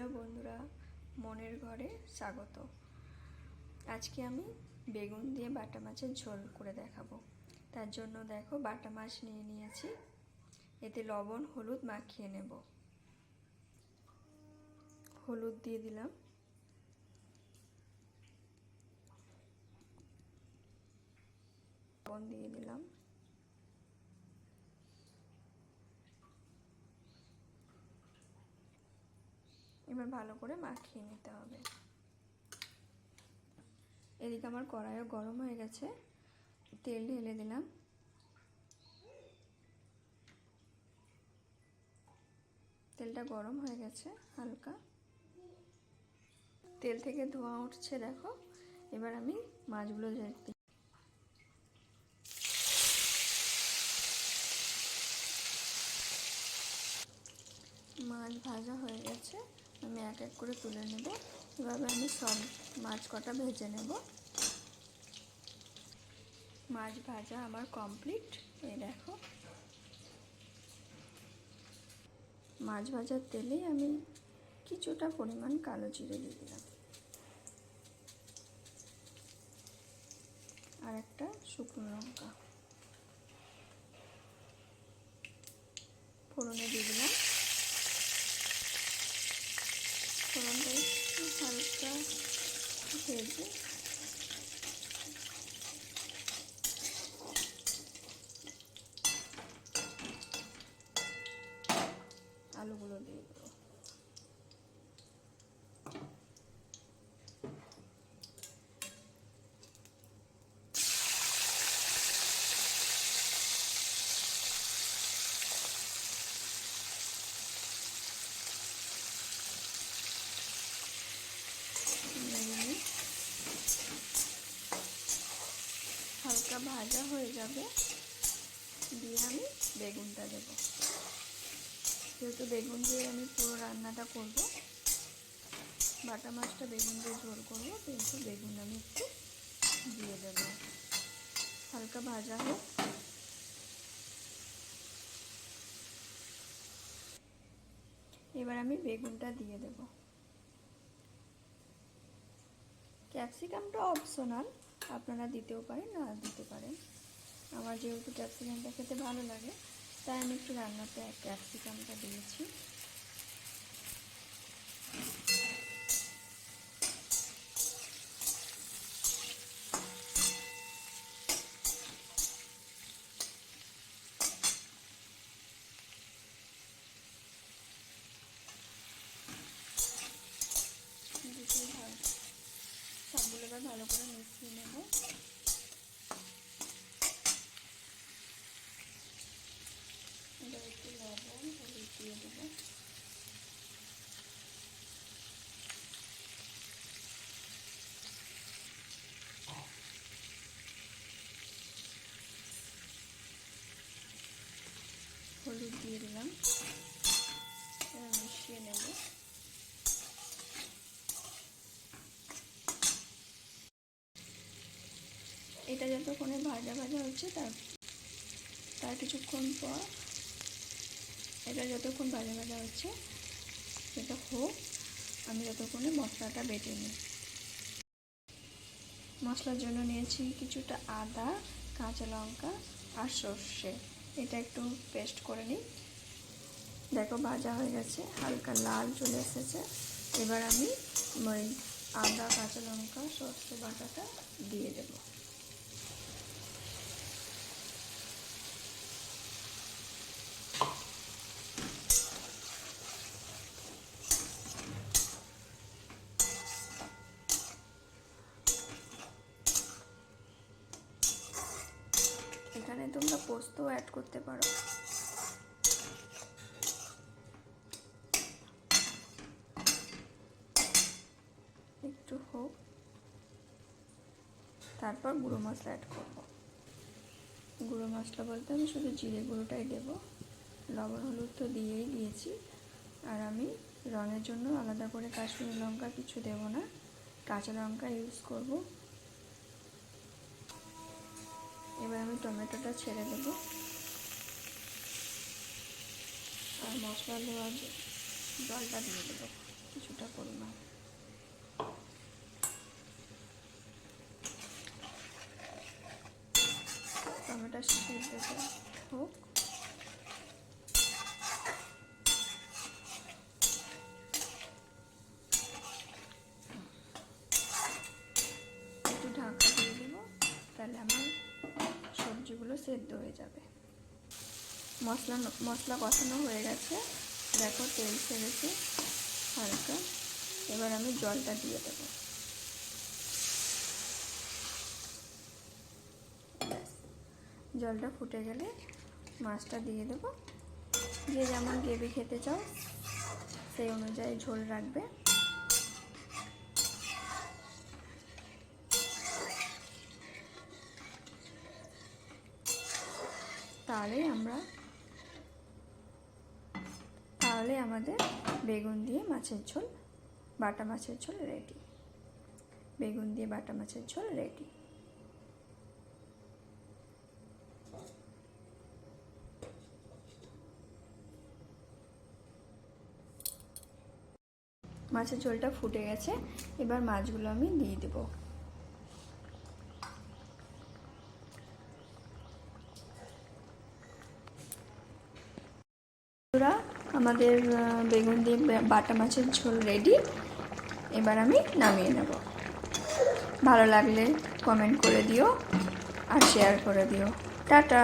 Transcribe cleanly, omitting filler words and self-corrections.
Hello বন্ধুরা, মনের ঘরে স্বাগত। আজকে আমি বেগুন দিয়ে বাটা মাছের ঝোল করে দেখাবো। তার জন্য দেখো বাটা মাছ নিয়ে নিয়েছি, এতে লবণ হলুদ মাখিয়ে নেব। হলুদ দিয়ে দিলাম, লবণ দিয়ে দিলাম, এবার ভালো করে মাখিয়ে নিতে হবে। এদিকে আমার কড়াইও গরম হয়ে গেছে, তেল ঢেলে দিলাম। তেলটা গরম হয়ে গেছে হালকা, তেল থেকে ধোঁয়া উঠছে দেখো। এবার আমি মাছগুলো দিই। মাছ ভাজা হয়ে গেছে, আমি এক এক করে তুলে নেব। এভাবে আমি সব মাছ কটা ভেজে নেব। মাছ ভাজা আমার কমপ্লিট। এই দেখো, মাছ ভাজার তেলেই আমি কিছুটা পরিমাণ কালো জিরে দিয়ে দিলাম, আর একটা শুকনো লঙ্কা ফোড়নে দিয়ে দিলাম। ফোড়নটা একটু হালকা ভেজে আলুগুলো দিয়ে দেবো। হালকা ভাজা হয়ে যাবে, দিয়ে আমি বেগুনটা দেব। যেহেতু বেগুন দিয়ে আমি পুরো রান্নাটা করব, বাটা মাছটা বেগুন দিয়ে ঝোল করবো, কিন্তু বেগুন আমি একটু দিয়ে দেব। হালকা ভাজা হোক। এবার আমি বেগুনটা দিয়ে দেব। ক্যাপসিকামটা অপশনাল, আপনারা দিতেও পারেন না দিতে পারেন। আমার যেহেতু ক্যাপসিকামটা খেতে ভালো লাগে, তাই আমি একটু রান্নাতে ক্যাপসিকামটা দিয়েছি। সবগুলো এবার ভালো করে মিশিয়ে নেব। এবার একটু লবণ হলুদ দিয়ে দেবো। হলুদ দিয়ে দিলাম, এবার মিশিয়ে নেব। এটা যতক্ষণে ভাজা ভাজা হচ্ছে তার কিছুক্ষণ পর, এটা যতক্ষণ ভাজা ভাজা হচ্ছে সেটা হোক, আমি যতক্ষণে মশলাটা বেটে নিই। মশলার জন্য নিয়েছি কিছুটা আদা, কাঁচা লঙ্কা আর সর্ষে। এটা একটু পেস্ট করে নিই। দেখো ভাজা হয়ে গেছে, হালকা লাল চলে এসেছে। এবার আমি ওই আদা, কাঁচা লঙ্কা, সর্ষে বাটাটা দিয়ে দেব। এখানে তোমরা পোস্তও অ্যাড করতে পারো। একটু হোক, তারপর গুঁড়ো মশলা অ্যাড করব। গুঁড়ো মশলা বলতে আমি শুধু জিরে গুঁড়োটাই দেব, লবণ হলুদ তো দিয়েই দিয়েছি। আর আমি রঙের জন্য আলাদা করে কাশ্মীরি লঙ্কা কিছু দেব না, কাঁচা লঙ্কা ইউজ করব। এবার আমি টমেটোটা ছেড়ে দেব, আর মশলা দেওয়ার জলটা দিয়ে দেবো। কিছুটা পরিমাণ। টমেটো সিদ্ধটা হোক। একটু ঢাকা দিয়ে দেব, তাহলে আমার সবজিগুলো সেদ্ধ হয়ে যাবে। মশলা কষানো হয়ে গেছে, দেখো তেল ছেড়েছে হালকা। এবার আমি জলটা দিয়ে দেবো। জলটা ফুটে গেলে মাছটা দিয়ে দেবো। যে যেমন গ্রেভি খেতে চাও সেই অনুযায়ী ঝোল রাখবে। তাহলে আমাদের বেগুন দিয়ে মাছের ঝোল, বাটা মাছের ঝোল রেডি। বেগুন দিয়ে বাটা মাছের ঝোল রেডি। মাছের ঝোলটা ফুটে গেছে, এবার মাছগুলো আমি দিয়ে দেব। আমাদের বেগুন দিয়ে বাটা মাছের ঝোল রেডি। এবার আমি নামিয়ে নেব। ভালো লাগলে কমেন্ট করে দিও আর শেয়ার করে দিও। টাটা।